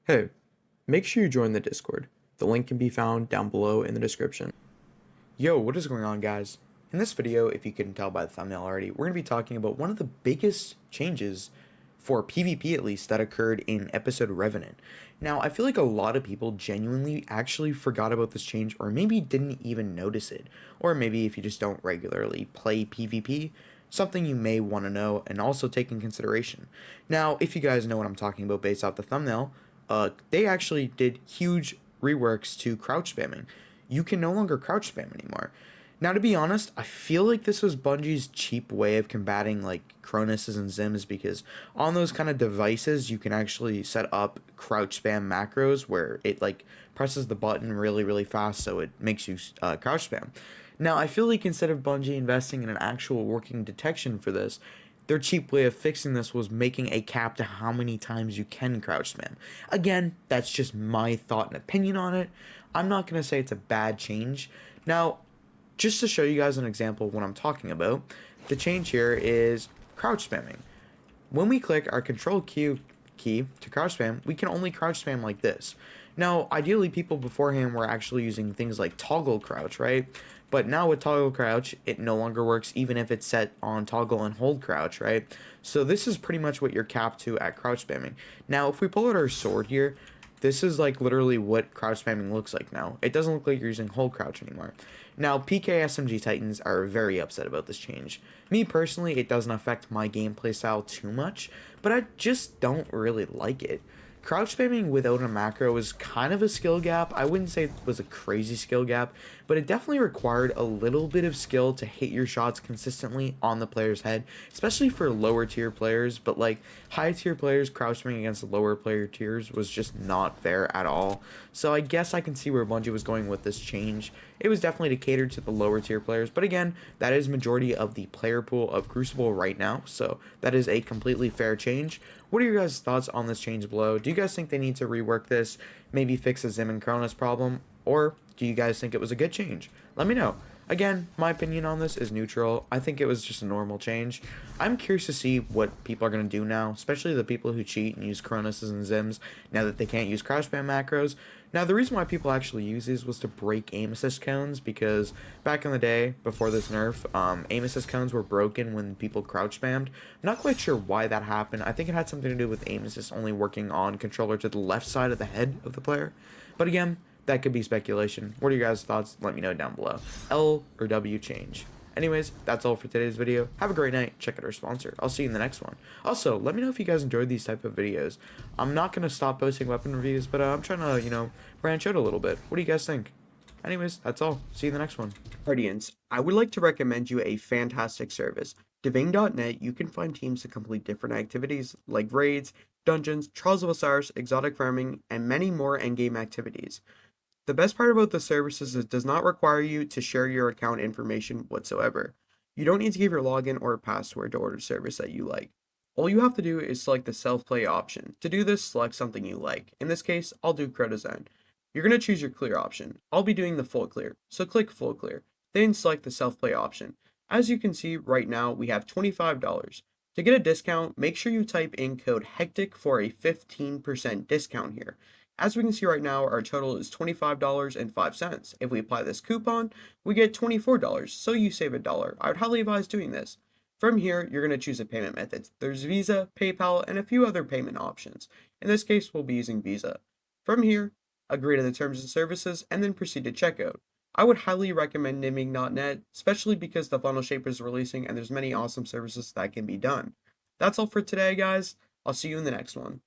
Hey, make sure you join the Discord. The link can be found down below in the description. Yo, what is going on, guys? In this video, if you couldn't tell by the thumbnail already, we're going to be talking about one of the biggest changes for PvP at least that occurred in episode Revenant. Now, I feel like a lot of people genuinely actually forgot about this change or maybe didn't even notice it. Or maybe if you just don't regularly play PvP, something you may want to know and also take in consideration. Now, if you guys know what I'm talking about based off the thumbnail, they actually did huge reworks to crouch spamming. You can no longer crouch spam anymore. Now, to be honest, I feel like this was Bungie's cheap way of combating like Cronus's and Zims, because on those kind of devices you can actually set up crouch spam macros where it like presses the button really really fast, so it makes you crouch spam. Now, I feel like instead of Bungie investing in an actual working detection for this, their cheap way of fixing this was making a cap to how many times you can crouch spam. Again, that's just my thought and opinion on it. I'm not going to say it's a bad change. Now, just to show you guys an example of what I'm talking about, the change here is crouch spamming. When we click our control Q key to crouch spam, we can only crouch spam like this. Now, ideally, people beforehand were actually using things like toggle crouch, right? But now with toggle crouch, it no longer works even if it's set on toggle and hold crouch, right? So this is pretty much what you're capped to at crouch spamming. Now, if we pull out our sword here, this is like literally what crouch spamming looks like now. It doesn't look like you're using hold crouch anymore. Now, PK SMG Titans are very upset about this change. Me personally, it doesn't affect my gameplay style too much, but I just don't really like it. Crouch spamming without a macro is kind of a skill gap. I wouldn't say it was a crazy skill gap, but it definitely required a little bit of skill to hit your shots consistently on the player's head, especially for lower tier players. But like high tier players crouch spamming against lower player tiers was just not fair at all. So I guess I can see where Bungie was going with this change. It was definitely to cater to the lower tier players, but again, that is majority of the player pool of Crucible right now, so that is a completely fair change. What are your guys' thoughts on this change below? Do you guys think they need to rework this, maybe fix the Zim and Cronus problem, or do you guys think it was a good change? Let me know. Again, my opinion on this is neutral. I think it was just a normal change. I'm curious to see what people are going to do now, especially the people who cheat and use Cronuses and Zims now that they can't use crouch spam macros. Now, the reason why people actually use these was to break aim assist cones, because back in the day, before this nerf, aim assist cones were broken when people crouch spammed. I'm not quite sure why that happened. I think it had something to do with aim assist only working on controller to the left side of the head of the player. But again, that could be speculation. What are your guys' thoughts? Let me know down below. L or W change. Anyways, that's all for today's video. Have a great night. Check out our sponsor. I'll see you in the next one. Also, let me know if you guys enjoyed these type of videos. I'm not going to stop posting weapon reviews, but I'm trying to, branch out a little bit. What do you guys think? Anyways, that's all. See you in the next one. Guardians, I would like to recommend you a fantastic service. Dnet, you can find teams to complete different activities like raids, dungeons, Trials of Osiris, exotic farming, and many more endgame activities. The best part about the service is it does not require you to share your account information whatsoever. You don't need to give your login or password to order service that you like. All you have to do is select the self-play option. To do this, select something you like. In this case, I'll do Crow Design. You're going to choose your clear option. I'll be doing the full clear, so click full clear. Then select the self-play option. As you can see right now, we have $25. To get a discount, make sure you type in code HECTIC for a 15% discount here. As we can see right now, our total is $25.05. If we apply this coupon, we get $24, so you save a dollar. I would highly advise doing this. From here, you're going to choose a payment method. There's Visa, PayPal, and a few other payment options. In this case, we'll be using Visa. From here, agree to the terms and services, and then proceed to checkout. I would highly recommend naming Dnet, especially because the funnel shaper is releasing and there's many awesome services that can be done. That's all for today, guys. I'll see you in the next one.